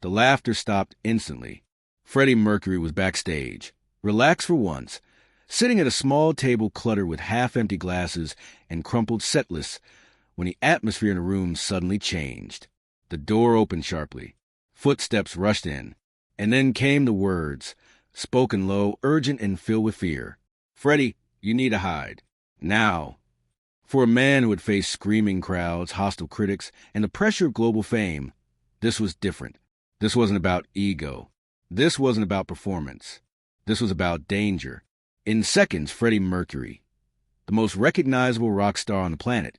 The laughter stopped instantly. Freddie Mercury was backstage, relaxed for once, sitting at a small table cluttered with half-empty glasses and crumpled set lists, when the atmosphere in the room suddenly changed. The door opened sharply. Footsteps rushed in, and then came the words, spoken low, urgent, and filled with fear. "Freddie, you need to hide. Now." For a man who had faced screaming crowds, hostile critics, and the pressure of global fame, this was different. This wasn't about ego. This wasn't about performance. This was about danger. In seconds, Freddie Mercury, the most recognizable rock star on the planet,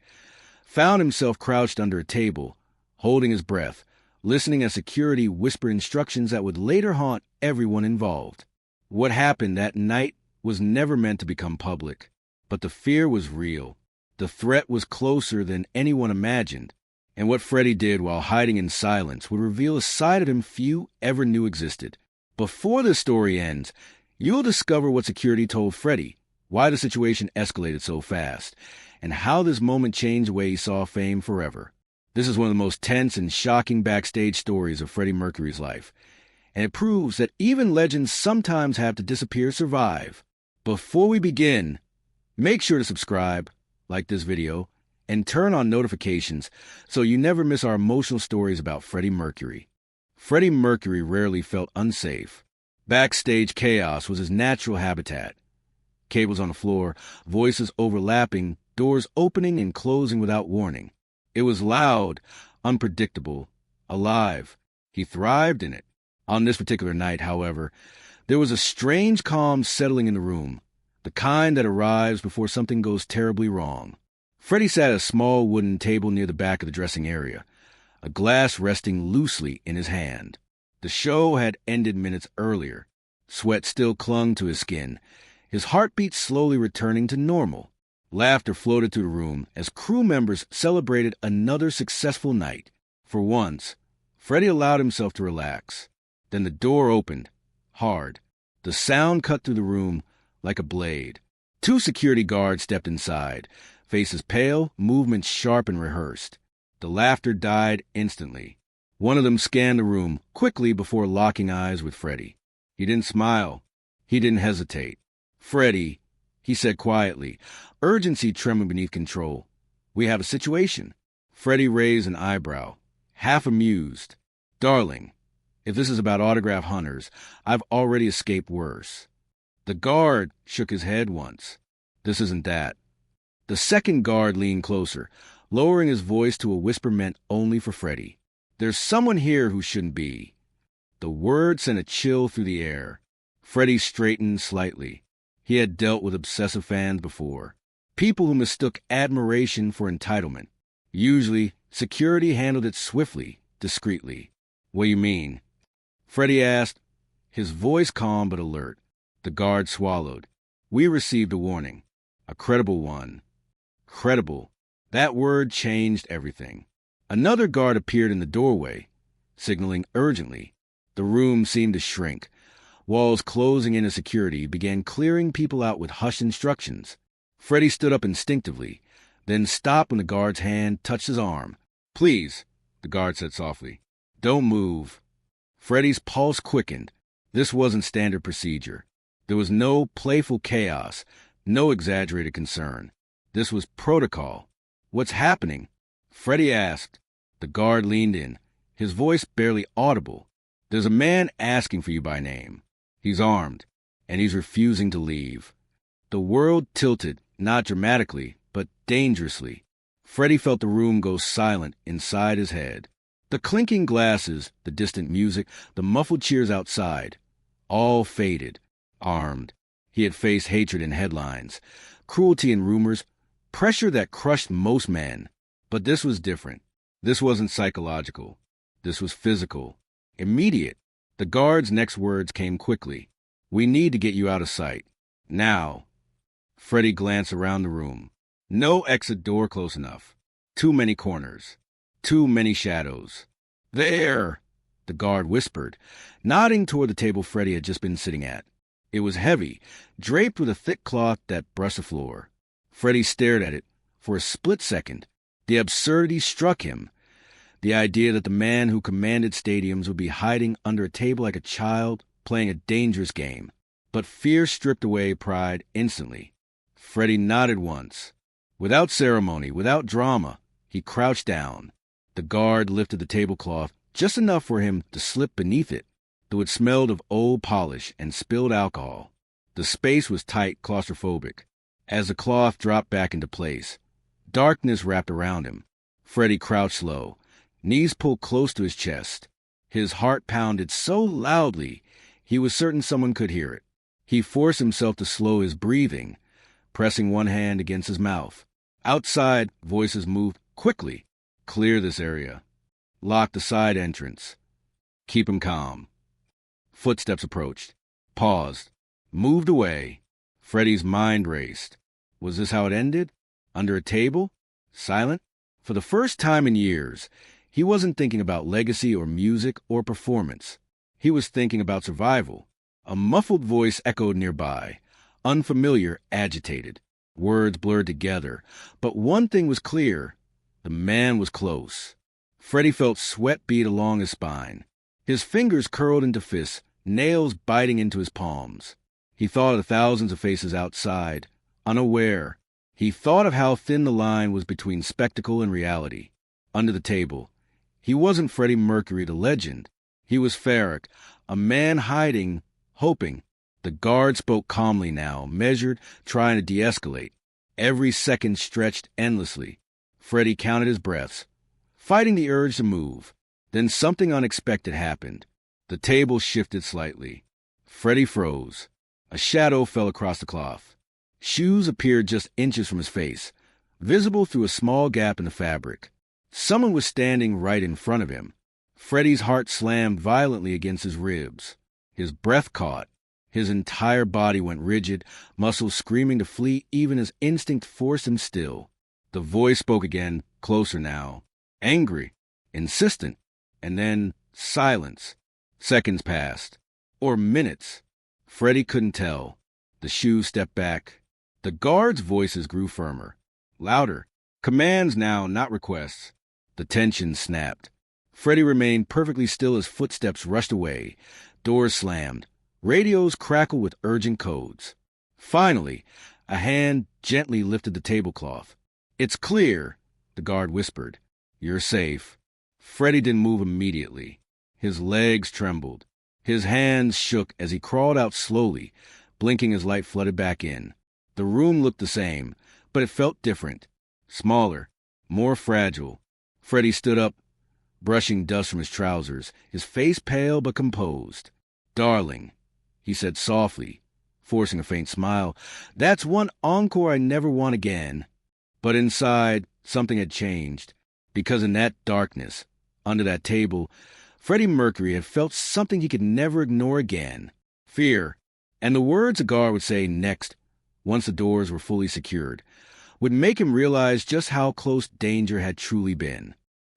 found himself crouched under a table, holding his breath, listening as security whispered instructions that would later haunt everyone involved. What happened that night was never meant to become public, but the fear was real. The threat was closer than anyone imagined, and what Freddie did while hiding in silence would reveal a side of him few ever knew existed. Before this story ends, you'll discover what security told Freddie, why the situation escalated so fast, and how this moment changed the way he saw fame forever. This is one of the most tense and shocking backstage stories of Freddie Mercury's life, and it proves that even legends sometimes have to disappear to survive. Before we begin, make sure to subscribe, like this video, and turn on notifications so you never miss our emotional stories about Freddie Mercury. Freddie Mercury rarely felt unsafe. Backstage chaos was his natural habitat. Cables on the floor, voices overlapping, doors opening and closing without warning. It was loud, unpredictable, alive. He thrived in it. On this particular night, however, there was a strange calm settling in the room, the kind that arrives before something goes terribly wrong. Freddie sat at a small wooden table near the back of the dressing area, a glass resting loosely in his hand. The show had ended minutes earlier. Sweat still clung to his skin, his heartbeat slowly returning to normal. Laughter floated through the room as crew members celebrated another successful night. For once, Freddie allowed himself to relax. Then the door opened, hard. The sound cut through the room like a blade. 2 security guards stepped inside, faces pale, movements sharp and rehearsed. The laughter died instantly. One of them scanned the room quickly before locking eyes with Freddie. He didn't smile. He didn't hesitate. "Freddie," he said quietly, urgency trembling beneath control. "We have a situation." Freddie raised an eyebrow, half amused. "Darling, if this is about autograph hunters, I've already escaped worse." The guard shook his head once. "This isn't that." The second guard leaned closer, lowering his voice to a whisper meant only for Freddie. "There's someone here who shouldn't be." The word sent a chill through the air. Freddie straightened slightly. He had dealt with obsessive fans before. People who mistook admiration for entitlement. Usually, security handled it swiftly, discreetly. "What do you mean?" Freddie asked, his voice calm but alert. The guard swallowed. "We received a warning. A credible one." Credible. That word changed everything. Another guard appeared in the doorway, signaling urgently. The room seemed to shrink. Walls closing in as security began clearing people out with hushed instructions. Freddie stood up instinctively, then stopped when the guard's hand touched his arm. "Please," the guard said softly. "Don't move." Freddie's pulse quickened. This wasn't standard procedure. There was no playful chaos, no exaggerated concern. This was protocol. "What's happening?" Freddie asked. The guard leaned in, his voice barely audible. "There's a man asking for you by name. He's armed, and he's refusing to leave." The world tilted, not dramatically, but dangerously. Freddie felt the room go silent inside his head. The clinking glasses, the distant music, the muffled cheers outside, all faded. Armed. He had faced hatred in headlines, cruelty in rumors, pressure that crushed most men. But this was different. This wasn't psychological. This was physical. Immediate. The guard's next words came quickly. "We need to get you out of sight. Now." Freddie glanced around the room. No exit door close enough. Too many corners. Too many shadows. "There," the guard whispered, nodding toward the table Freddie had just been sitting at. It was heavy, draped with a thick cloth that brushed the floor. Freddie stared at it for a split second. The absurdity struck him. The idea that the man who commanded stadiums would be hiding under a table like a child, playing a dangerous game. But fear stripped away pride instantly. Freddie nodded once. Without ceremony, without drama, he crouched down. The guard lifted the tablecloth just enough for him to slip beneath it, though it smelled of old polish and spilled alcohol. The space was tight, claustrophobic. As the cloth dropped back into place, darkness wrapped around him. Freddie crouched low, knees pulled close to his chest. His heart pounded so loudly he was certain someone could hear it. He forced himself to slow his breathing, pressing one hand against his mouth. Outside, voices moved quickly. Clear this area. Lock the side entrance. Keep him calm. Footsteps approached. Paused. Moved away. Freddie's mind raced. Was this how it ended? Under a table? Silent? For the first time in years, he wasn't thinking about legacy or music or performance. He was thinking about survival. A muffled voice echoed nearby, unfamiliar, agitated. Words blurred together, but one thing was clear. The man was close. Freddie felt sweat bead along his spine. His fingers curled into fists, nails biting into his palms. He thought of the thousands of faces outside, unaware. He thought of how thin the line was between spectacle and reality. Under the table, he wasn't Freddie Mercury, the legend. He was Farrick, a man hiding, hoping. The guard spoke calmly now, measured, trying to de-escalate. Every second stretched endlessly. Freddie counted his breaths, fighting the urge to move. Then something unexpected happened. The table shifted slightly. Freddie froze. A shadow fell across the cloth. Shoes appeared just inches from his face, visible through a small gap in the fabric. Someone was standing right in front of him. Freddie's heart slammed violently against his ribs. His breath caught. His entire body went rigid, muscles screaming to flee even as instinct forced him still. The voice spoke again, closer now. Angry, insistent, and then silence. Seconds passed. Or minutes. Freddie couldn't tell. The shoes stepped back. The guards' voices grew firmer, louder. Commands now, not requests. The tension snapped. Freddie remained perfectly still as footsteps rushed away. Doors slammed. Radios crackled with urgent codes. Finally, a hand gently lifted the tablecloth. "It's clear," the guard whispered. "You're safe." Freddie didn't move immediately. His legs trembled. His hands shook as he crawled out slowly, blinking as light flooded back in. The room looked the same, but it felt different. Smaller, more fragile. Freddie stood up, brushing dust from his trousers, his face pale but composed. "Darling," he said softly, forcing a faint smile, "that's one encore I never want again." But inside, something had changed, because in that darkness, under that table, Freddie Mercury had felt something he could never ignore again. Fear. And the words a guard would say next, once the doors were fully secured, would make him realize just how close danger had truly been.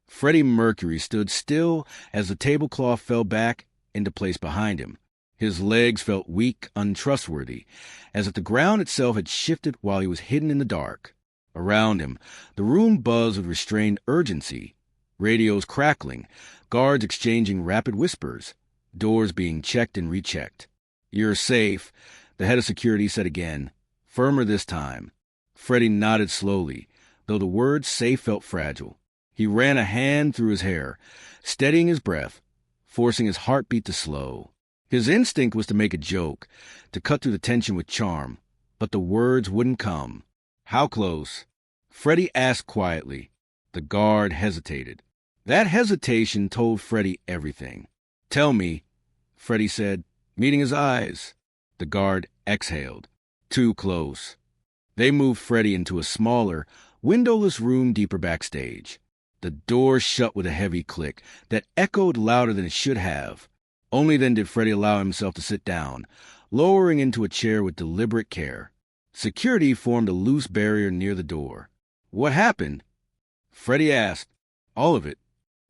Freddie Mercury stood still as the tablecloth fell back into place behind him. His legs felt weak, untrustworthy, as if the ground itself had shifted while he was hidden in the dark. Around him, the room buzzed with restrained urgency, radios crackling, guards exchanging rapid whispers, doors being checked and rechecked. "You're safe," the head of security said again, firmer this time. Freddie nodded slowly, though the word safe felt fragile. He ran a hand through his hair, steadying his breath, forcing his heartbeat to slow. His instinct was to make a joke, to cut through the tension with charm, but the words wouldn't come. "How close?" Freddie asked quietly. The guard hesitated. That hesitation told Freddie everything. "Tell me," Freddie said, meeting his eyes. The guard exhaled. "Too close." They moved Freddie into a smaller, windowless room deeper backstage. The door shut with a heavy click that echoed louder than it should have. Only then did Freddie allow himself to sit down, lowering into a chair with deliberate care. Security formed a loose barrier near the door. "What happened?" Freddie asked. "All of it."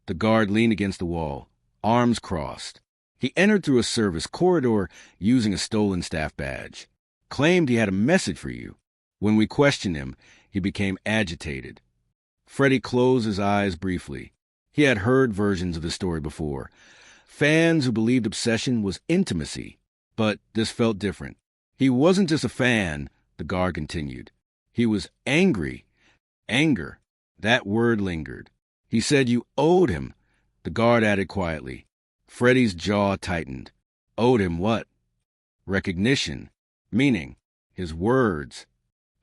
The guard leaned against the wall, arms crossed. He entered through a service corridor using a stolen staff badge. Claimed he had a message for you. When we questioned him, he became agitated. Freddie closed his eyes briefly. He had heard versions of the story before. Fans who believed obsession was intimacy, but this felt different. He wasn't just a fan, the guard continued. He was angry. Anger. That word lingered. He said you owed him, the guard added quietly. Freddie's jaw tightened. Owed him what? Recognition. Meaning. His words.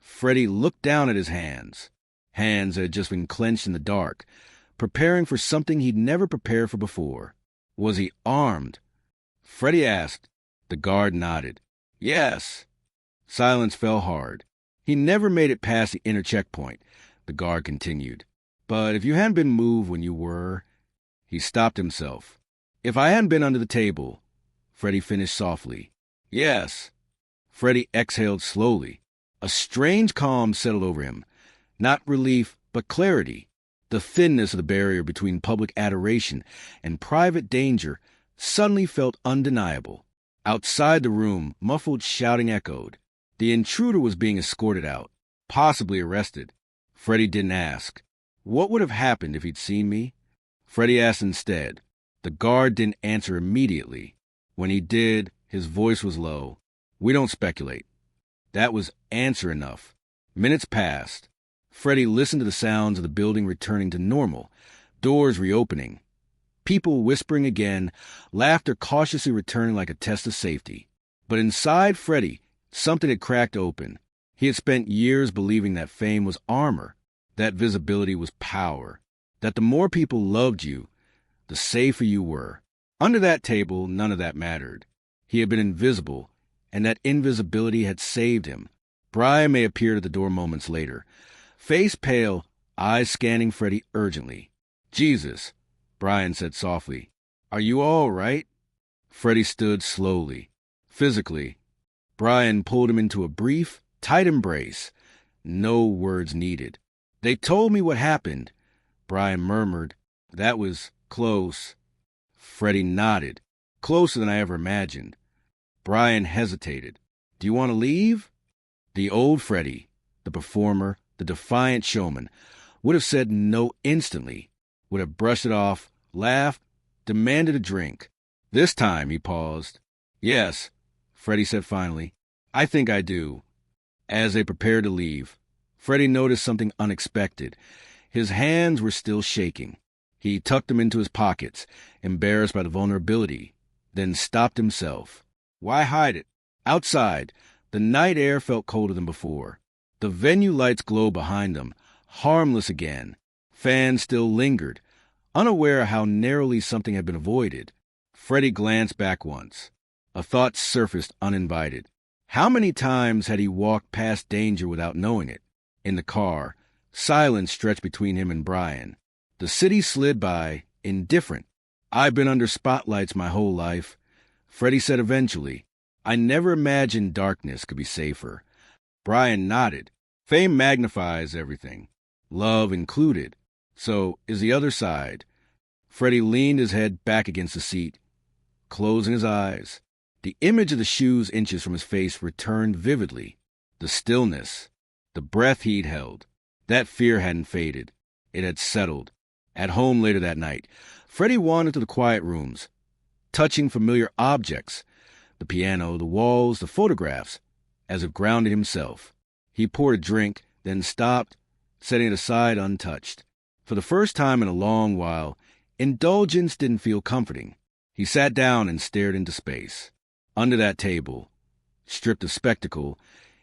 Freddie looked down at his hands. Hands that had just been clenched in the dark, preparing for something he'd never prepared for before. Was he armed? Freddie asked. The guard nodded. Yes. Silence fell hard. He never made it past the inner checkpoint, the guard continued. But if you hadn't been moved when you were... He stopped himself. If I hadn't been under the table, Freddie finished softly. Yes. Freddie exhaled slowly. A strange calm settled over him. Not relief, but clarity. The thinness of the barrier between public adoration and private danger suddenly felt undeniable. Outside the room, muffled shouting echoed. The intruder was being escorted out, possibly arrested. Freddie didn't ask. What would have happened if he'd seen me? Freddie asked instead. The guard didn't answer immediately. When he did, his voice was low. We don't speculate. That was answer enough. Minutes passed. Freddie listened to the sounds of the building returning to normal, doors reopening, people whispering again, laughter cautiously returning like a test of safety. But inside Freddie, something had cracked open. He had spent years believing that fame was armor, that visibility was power, that the more people loved you, the safer you were. Under that table, none of that mattered. He had been invisible, and that invisibility had saved him. Brian may appear at the door moments later, face pale, eyes scanning Freddie urgently. Jesus, Brian said softly. Are you all right? Freddie stood slowly. Physically, Brian pulled him into a brief, tight embrace. No words needed. They told me what happened, Brian murmured. That was close. Freddie nodded. Closer than I ever imagined. Brian hesitated. Do you want to leave? The old Freddie, the performer, the defiant showman, would have said no instantly, would have brushed it off, laughed, demanded a drink. This time he paused. Yes, Freddie said finally. I think I do. As they prepared to leave, Freddie noticed something unexpected. His hands were still shaking. He tucked them into his pockets, embarrassed by the vulnerability, then stopped himself. Why hide it? Outside, the night air felt colder than before. The venue lights glowed behind them, harmless again. Fans still lingered, unaware how narrowly something had been avoided. Freddie glanced back once. A thought surfaced uninvited. How many times had he walked past danger without knowing it? In the car, silence stretched between him and Brian. The city slid by, indifferent. I've been under spotlights my whole life, Freddie said eventually. I never imagined darkness could be safer. Brian nodded. Fame magnifies everything, love included. So is the other side. Freddie leaned his head back against the seat, closing his eyes. The image of the shoes inches from his face returned vividly. The stillness, the breath he'd held. That fear hadn't faded. It had settled. At home later that night, Freddie wandered to the quiet rooms, touching familiar objects, the piano, the walls, the photographs, as if grounded himself. He poured a drink, then stopped, setting it aside untouched. For the first time in a long while, indulgence didn't feel comforting. He sat down and stared into space. Under that table, stripped of spectacle,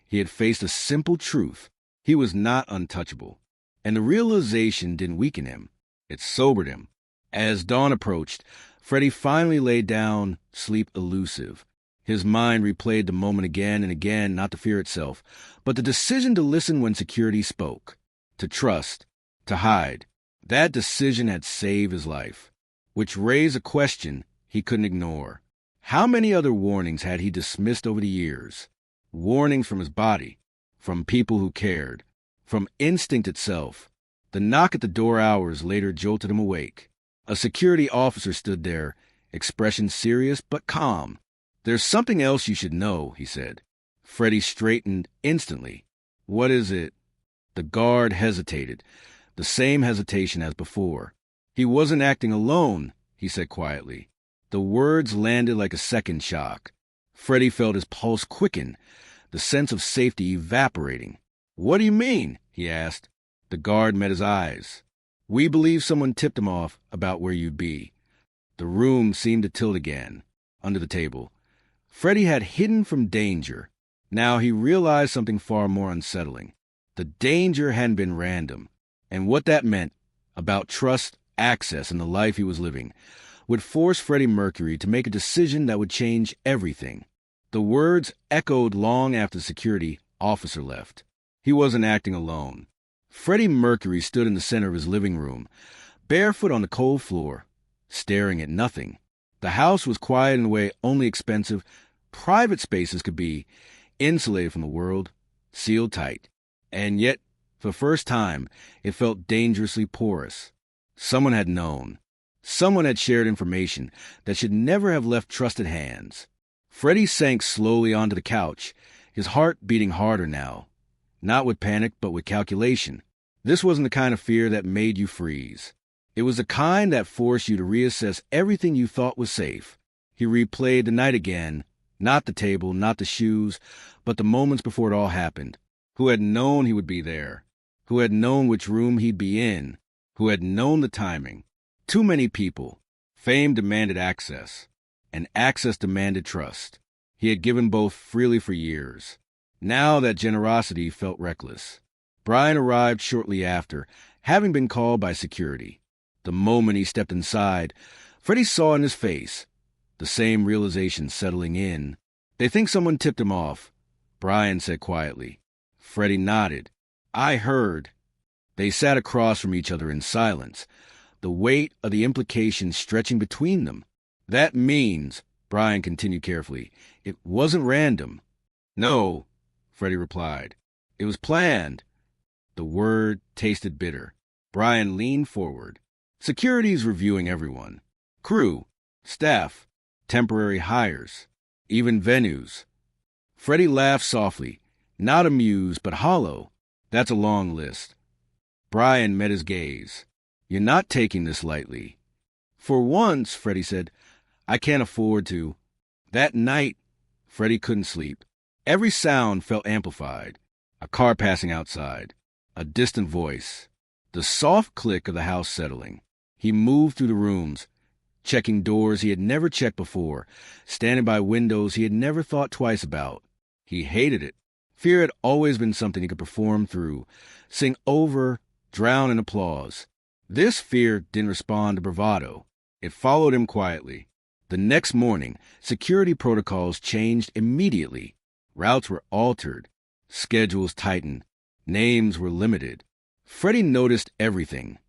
he had faced a simple truth. He was not untouchable. And the realization didn't weaken him. It sobered him. As dawn approached, Freddie finally lay down, sleep elusive. His mind replayed the moment again and again, not the fear itself, but the decision to listen when security spoke, to trust, to hide. That decision had saved his life, which raised a question he couldn't ignore. How many other warnings had he dismissed over the years? Warnings from his body, from people who cared, from instinct itself. The knock at the door hours later jolted him awake. A security officer stood there, expression serious but calm. There's something else you should know, he said. Freddie straightened instantly. What is it? The guard hesitated, the same hesitation as before. He wasn't acting alone, he said quietly. The words landed like a second shock. Freddie felt his pulse quicken, the sense of safety evaporating. "What do you mean?" he asked. The guard met his eyes. "We believe someone tipped him off about where you'd be." The room seemed to tilt again, under the table. Freddie had hidden from danger. Now he realized something far more unsettling. The danger hadn't been random, and what that meant about trust, access, and the life he was living would force Freddie Mercury to make a decision that would change everything. The words echoed long after the security officer left. He wasn't acting alone. Freddie Mercury stood in the center of his living room, barefoot on the cold floor, staring at nothing. The house was quiet in a way only expensive, private spaces could be, insulated from the world, sealed tight. And yet, for the first time, it felt dangerously porous. Someone had known. Someone had shared information that should never have left trusted hands. Freddie sank slowly onto the couch, his heart beating harder now. Not with panic, but with calculation. This wasn't the kind of fear that made you freeze. It was the kind that forced you to reassess everything you thought was safe. He replayed the night again, not the table, not the shoes, but the moments before it all happened. Who had known he would be there? Who had known which room he'd be in? Who had known the timing? Too many people. Fame demanded access, and access demanded trust. He had given both freely for years. Now that generosity felt reckless. Brian arrived shortly after, having been called by security. The moment he stepped inside, Freddie saw in his face the same realization settling in. "They think someone tipped him off," Brian said quietly. Freddie nodded. "I heard." They sat across from each other in silence, the weight of the implications stretching between them. "That means," Brian continued carefully, "it wasn't random." "No," Freddie replied. "It was planned." The word tasted bitter. Brian leaned forward. "Security's reviewing everyone. Crew, staff, temporary hires, even venues." Freddie laughed softly, not amused but hollow. "That's a long list." Brian met his gaze. "You're not taking this lightly." "For once," Freddie said, "I can't afford to." That night, Freddie couldn't sleep. Every sound felt amplified. A car passing outside. A distant voice. The soft click of the house settling. He moved through the rooms, checking doors he had never checked before, standing by windows he had never thought twice about. He hated it. Fear had always been something he could perform through, sing over, drown in applause. This fear didn't respond to bravado. It followed him quietly. The next morning, security protocols changed immediately. Routes were altered. Schedules tightened. Names were limited. Freddie noticed everything.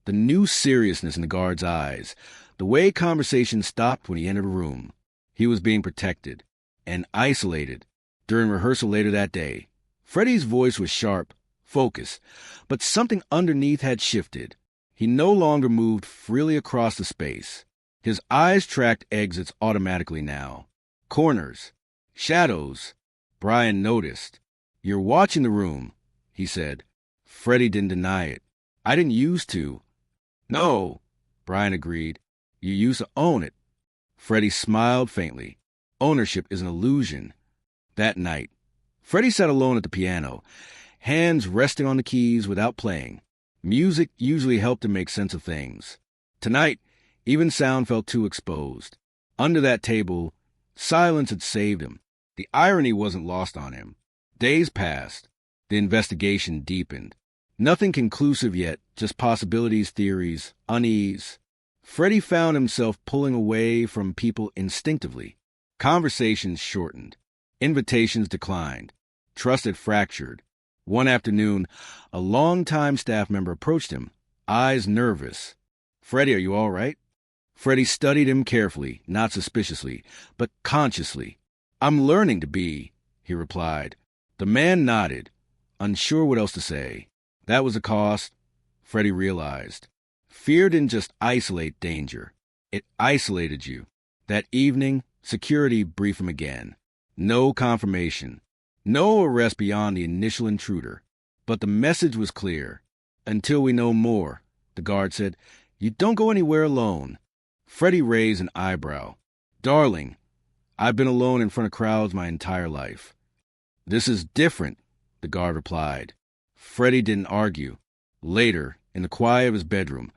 The new seriousness in the guard's eyes. The way conversation stopped when he entered a room. He was being protected. And isolated. During rehearsal later that day, Freddie's voice was sharp, focused, but something underneath had shifted. He no longer moved freely across the space. His eyes tracked exits automatically now. Corners. Shadows. Brian noticed. "You're watching the room," he said. Freddie didn't deny it. "I didn't used to." "No," Brian agreed. "You used to own it." Freddie smiled faintly. "Ownership is an illusion." That night, Freddie sat alone at the piano, hands resting on the keys without playing. Music usually helped him make sense of things. Tonight, even sound felt too exposed. Under that table, silence had saved him. The irony wasn't lost on him. Days passed. The investigation deepened. Nothing conclusive yet, just possibilities, theories, unease. Freddie found himself pulling away from people instinctively. Conversations shortened. Invitations declined. Trust had fractured. One afternoon, a longtime staff member approached him, eyes nervous. "Freddie, are you all right?" Freddie studied him carefully, not suspiciously, but consciously. "I'm learning to be," he replied. The man nodded, unsure what else to say. That was the cost, Freddie realized. Fear didn't just isolate danger. It isolated you. That evening, security briefed him again. No confirmation. No arrest beyond the initial intruder. But the message was clear. "Until we know more," the guard said, You don't go anywhere alone. Freddie raised an eyebrow. Darling, I've been alone in front of crowds my entire life. This is different, the guard replied. Freddie didn't argue. Later, in the quiet of his bedroom,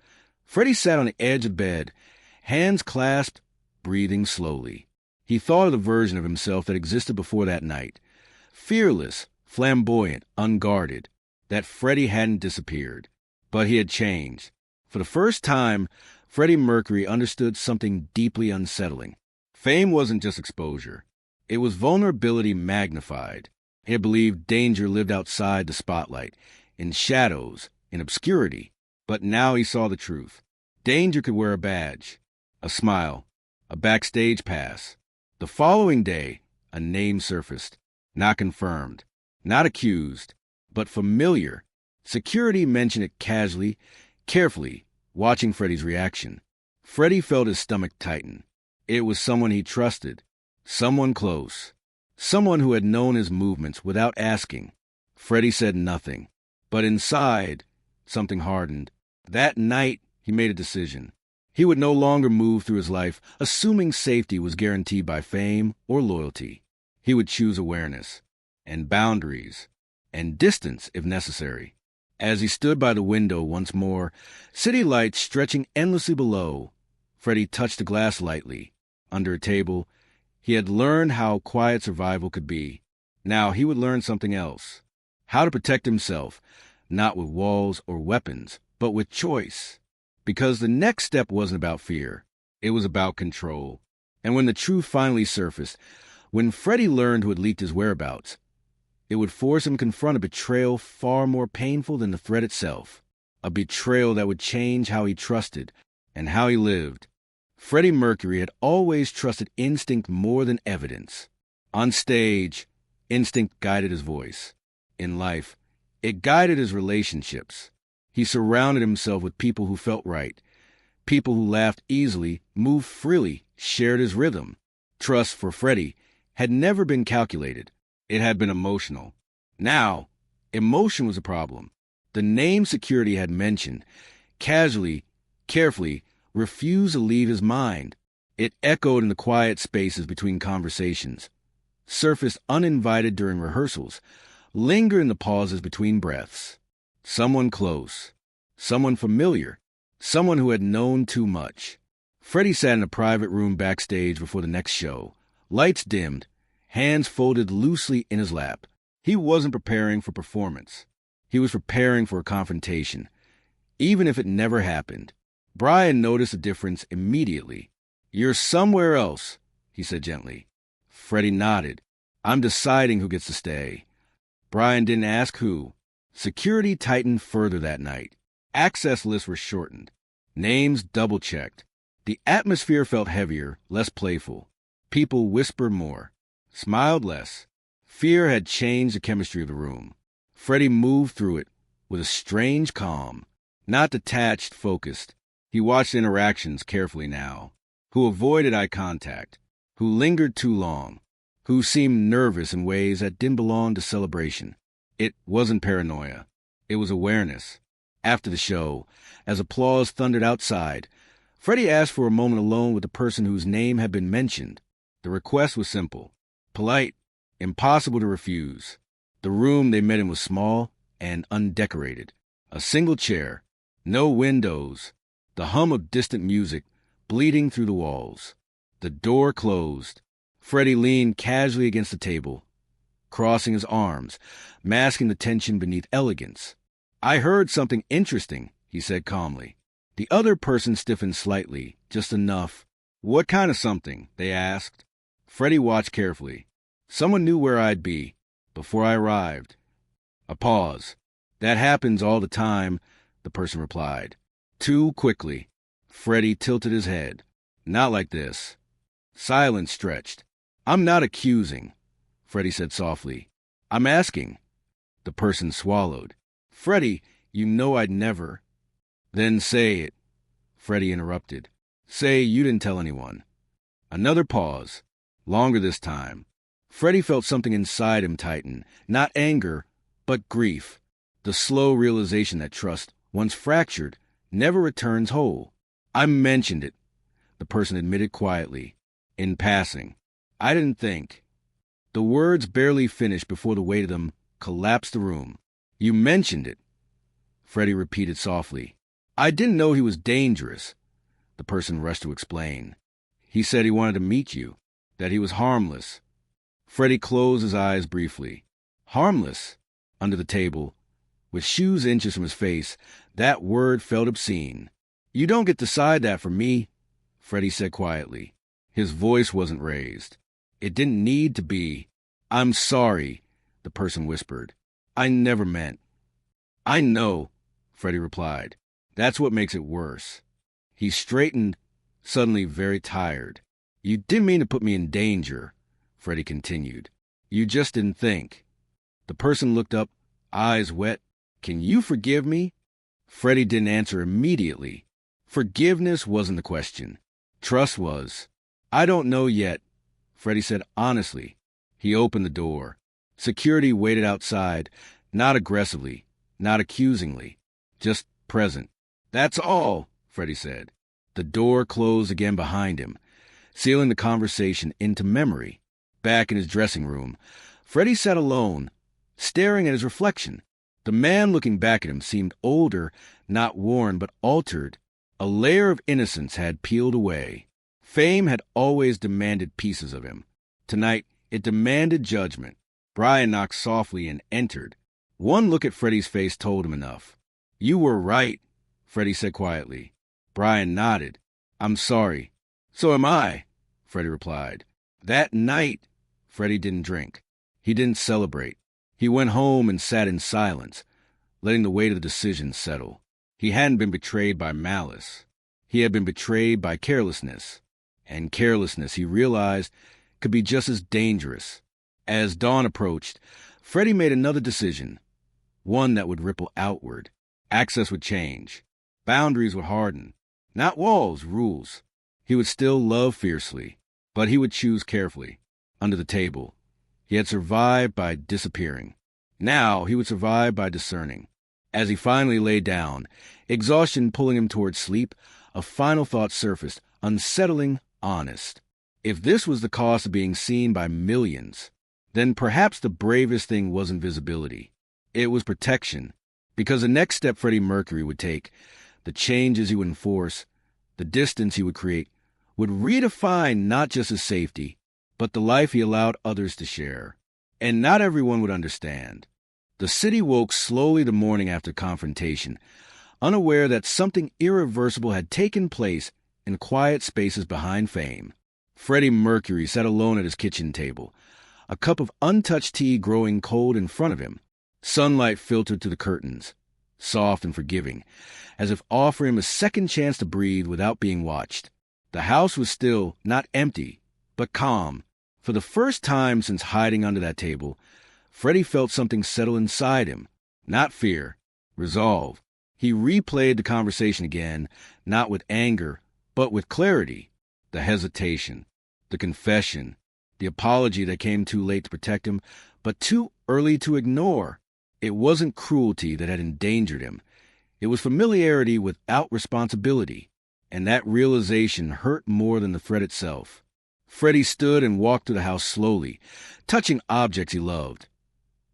Freddie sat on the edge of bed, hands clasped, breathing slowly. He thought of the version of himself that existed before that night. Fearless, flamboyant, unguarded. That Freddie hadn't disappeared. But he had changed. For the first time, Freddie Mercury understood something deeply unsettling. Fame wasn't just exposure. It was vulnerability magnified. He had believed danger lived outside the spotlight, in shadows, in obscurity. But now he saw the truth. Danger could wear a badge, a smile, a backstage pass. The following day, a name surfaced. Not confirmed, not accused, but familiar. Security mentioned it casually, carefully, watching Freddie's reaction. Freddie felt his stomach tighten. It was someone he trusted, someone close, someone who had known his movements without asking. Freddie said nothing, but inside, something hardened. That night, he made a decision. He would no longer move through his life assuming safety was guaranteed by fame or loyalty. He would choose awareness, and boundaries, and distance if necessary. As he stood by the window once more, city lights stretching endlessly below, Freddie touched the glass lightly. Under a table, he had learned how quiet survival could be. Now he would learn something else. How to protect himself, not with walls or weapons, but with choice. Because the next step wasn't about fear. It was about control. And when the truth finally surfaced, when Freddie learned who had leaked his whereabouts, it would force him to confront a betrayal far more painful than the threat itself. A betrayal that would change how he trusted and how he lived. Freddie Mercury had always trusted instinct more than evidence. On stage, instinct guided his voice. In life, it guided his relationships. He surrounded himself with people who felt right, people who laughed easily, moved freely, shared his rhythm. Trust for Freddie had never been calculated. It had been emotional. Now, emotion was a problem. The name security had mentioned, casually, carefully, refused to leave his mind. It echoed in the quiet spaces between conversations, surfaced uninvited during rehearsals, lingered in the pauses between breaths. Someone close, someone familiar, someone who had known too much. Freddie sat in a private room backstage before the next show. Lights dimmed, hands folded loosely in his lap. He wasn't preparing for performance. He was preparing for a confrontation, even if it never happened. Brian noticed a difference immediately. "You're somewhere else," he said gently. Freddie nodded. "I'm deciding who gets to stay." Brian didn't ask who. Security tightened further that night. Access lists were shortened. Names double-checked. The atmosphere felt heavier, less playful. People whispered more, smiled less. Fear had changed the chemistry of the room. Freddie moved through it with a strange calm, not detached, focused. He watched interactions carefully now. Who avoided eye contact, who lingered too long, who seemed nervous in ways that didn't belong to celebration. It wasn't paranoia. It was awareness. After the show, as applause thundered outside, Freddie asked for a moment alone with the person whose name had been mentioned. The request was simple, polite, impossible to refuse. The room they met in was small and undecorated. A single chair, no windows, the hum of distant music bleeding through the walls. The door closed. Freddie leaned casually against the table, crossing his arms, masking the tension beneath elegance. "I heard something interesting," he said calmly. The other person stiffened slightly, just enough. "What kind of something?" they asked. Freddie watched carefully. "Someone knew where I'd be before I arrived." A pause. "That happens all the time," the person replied. Too quickly. Freddie tilted his head. "Not like this." Silence stretched. "I'm not accusing," Freddie said softly. "I'm asking." The person swallowed. "Freddie, you know I'd never." "Then say it," Freddie interrupted. "Say you didn't tell anyone." Another pause. Longer this time. Freddie felt something inside him tighten. Not anger, but grief. The slow realization that trust, once fractured, never returns whole. I mentioned it, the person admitted quietly, in passing. I didn't think. The words barely finished before the weight of them collapsed the room. You mentioned it, Freddie repeated softly. I didn't know he was dangerous, the person rushed to explain. He said he wanted to meet you, that he was harmless. Freddie closed his eyes briefly. Harmless? Under the table, with shoes inches from his face, that word felt obscene. You don't get to decide that for me, Freddie said quietly. His voice wasn't raised. It didn't need to be. I'm sorry, the person whispered. I never meant. I know, Freddie replied. That's what makes it worse. He straightened, suddenly very tired. You didn't mean to put me in danger, Freddie continued. You just didn't think. The person looked up, eyes wet. Can you forgive me? Freddie didn't answer immediately. Forgiveness wasn't the question. Trust was. I don't know yet, Freddie said honestly. He opened the door. Security waited outside, not aggressively, not accusingly, just present. That's all, Freddie said. The door closed again behind him, sealing the conversation into memory. Back in his dressing room, Freddie sat alone, staring at his reflection. The man looking back at him seemed older, not worn, but altered. A layer of innocence had peeled away. Fame had always demanded pieces of him. Tonight, it demanded judgment. Brian knocked softly and entered. One look at Freddie's face told him enough. You were right, Freddie said quietly. Brian nodded. I'm sorry. So am I, Freddie replied. That night, Freddie didn't drink. He didn't celebrate. He went home and sat in silence, letting the weight of the decision settle. He hadn't been betrayed by malice. He had been betrayed by carelessness. And carelessness, he realized, could be just as dangerous. As dawn approached, Freddie made another decision, one that would ripple outward. Access would change. Boundaries would harden. Not walls, rules. He would still love fiercely, but he would choose carefully. Under the table, he had survived by disappearing. Now he would survive by discerning. As he finally lay down, exhaustion pulling him toward sleep, a final thought surfaced, unsettling, honest. If this was the cost of being seen by millions, then perhaps the bravest thing wasn't visibility. It was protection. Because the next step Freddie Mercury would take, the changes he would enforce, the distance he would create, would redefine not just his safety, but the life he allowed others to share. And not everyone would understand. The city woke slowly the morning after confrontation, unaware that something irreversible had taken place in quiet spaces behind fame. Freddie Mercury sat alone at his kitchen table, a cup of untouched tea growing cold in front of him. Sunlight filtered through the curtains, soft and forgiving, as if offering him a second chance to breathe without being watched. The house was still, not empty, but calm. For the first time since hiding under that table, Freddie felt something settle inside him. Not fear, resolve. He replayed the conversation again, not with anger, but with clarity. The hesitation, the confession, the apology that came too late to protect him, but too early to ignore. It wasn't cruelty that had endangered him. It was familiarity without responsibility, and that realization hurt more than the threat itself. Freddie stood and walked through the house slowly, touching objects he loved.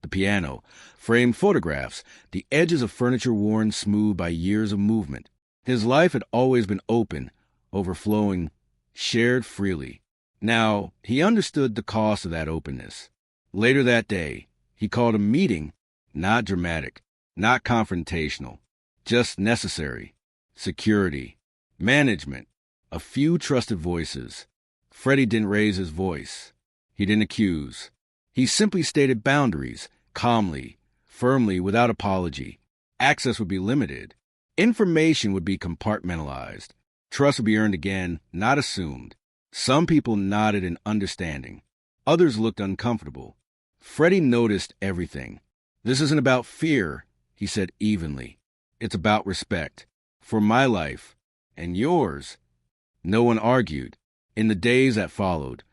The piano, framed photographs, the edges of furniture worn smooth by years of movement. His life had always been open, overflowing, shared freely. Now, he understood the cost of that openness. Later that day, he called a meeting, not dramatic, not confrontational, just necessary. Security, management, a few trusted voices. Freddie didn't raise his voice. He didn't accuse. He simply stated boundaries, calmly, firmly, without apology. Access would be limited. Information would be compartmentalized. Trust would be earned again, not assumed. Some people nodded in understanding. Others looked uncomfortable. Freddie noticed everything. This isn't about fear, he said evenly. It's about respect. For my life. And yours. No one argued. In the days that followed,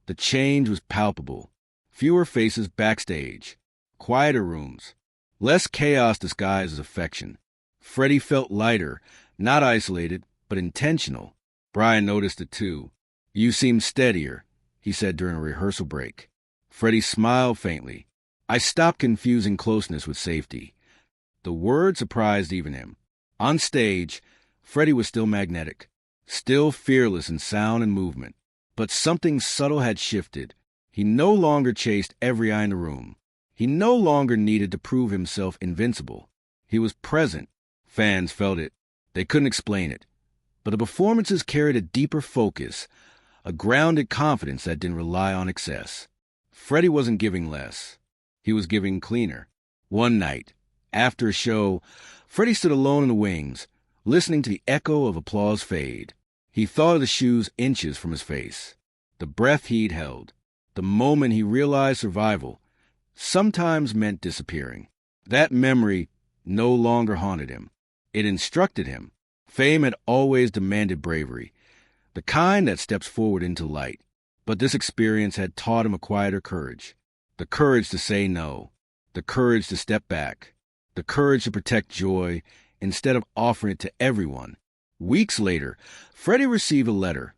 the change was palpable. Fewer faces backstage. Quieter rooms. Less chaos disguised as affection. Freddie felt lighter, Not isolated, but intentional. Brian noticed it too. "You seem steadier," he said during a rehearsal break. Freddie smiled faintly. "I stopped confusing closeness with safety." The word surprised even him. On stage, Freddie was still magnetic, still fearless in sound and movement. But something subtle had shifted. He no longer chased every eye in the room. He no longer needed to prove himself invincible. He was present. Fans felt it. They couldn't explain it. But the performances carried a deeper focus, a grounded confidence that didn't rely on excess. Freddie wasn't giving less. He was giving cleaner. One night, after a show, Freddie stood alone in the wings, listening to the echo of applause fade. He thought of the shoes inches from his face, the breath he'd held, the moment he realized survival sometimes meant disappearing. That memory no longer haunted him. It instructed him. Fame had always demanded bravery, the kind that steps forward into light. But this experience had taught him a quieter courage, the courage to say no, the courage to step back, the courage to protect joy instead of offering it to everyone. Weeks later, Freddie received a letter,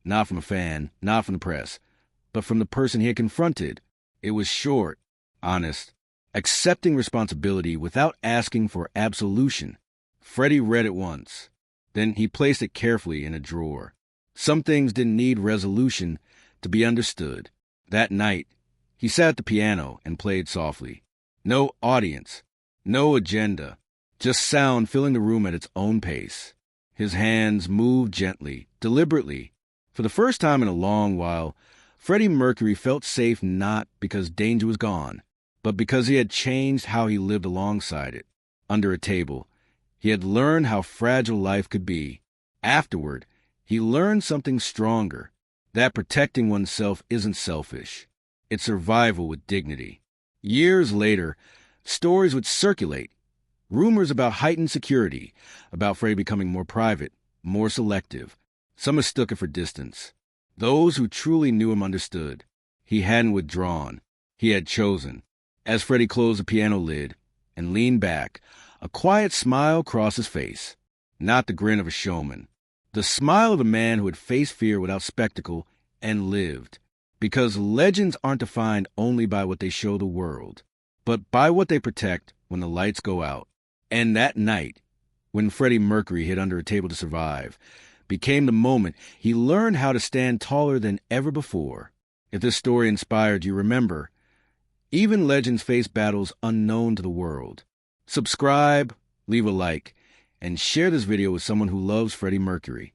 not from a fan, not from the press, but from the person he had confronted. It was short, honest, accepting responsibility without asking for absolution. Freddie read it once. Then he placed it carefully in a drawer. Some things didn't need resolution to be understood. That night, he sat at the piano and played softly. No audience, no agenda, just sound filling the room at its own pace. His hands moved gently, deliberately. For the first time in a long while, Freddie Mercury felt safe not because danger was gone, but because he had changed how he lived alongside it. Under a table, he had learned how fragile life could be. Afterward, he learned something stronger, that protecting oneself isn't selfish. It's survival with dignity. Years later, stories would circulate. Rumors about heightened security, about Freddie becoming more private, more selective. Some mistook it for distance. Those who truly knew him understood. He hadn't withdrawn. He had chosen. As Freddie closed the piano lid and leaned back, a quiet smile crossed his face. Not the grin of a showman. The smile of a man who had faced fear without spectacle and lived. Because legends aren't defined only by what they show the world, but by what they protect when the lights go out. And that night, when Freddie Mercury hid under a table to survive, became the moment he learned how to stand taller than ever before. If this story inspired you, remember, even legends face battles unknown to the world. Subscribe, leave a like, and share this video with someone who loves Freddie Mercury.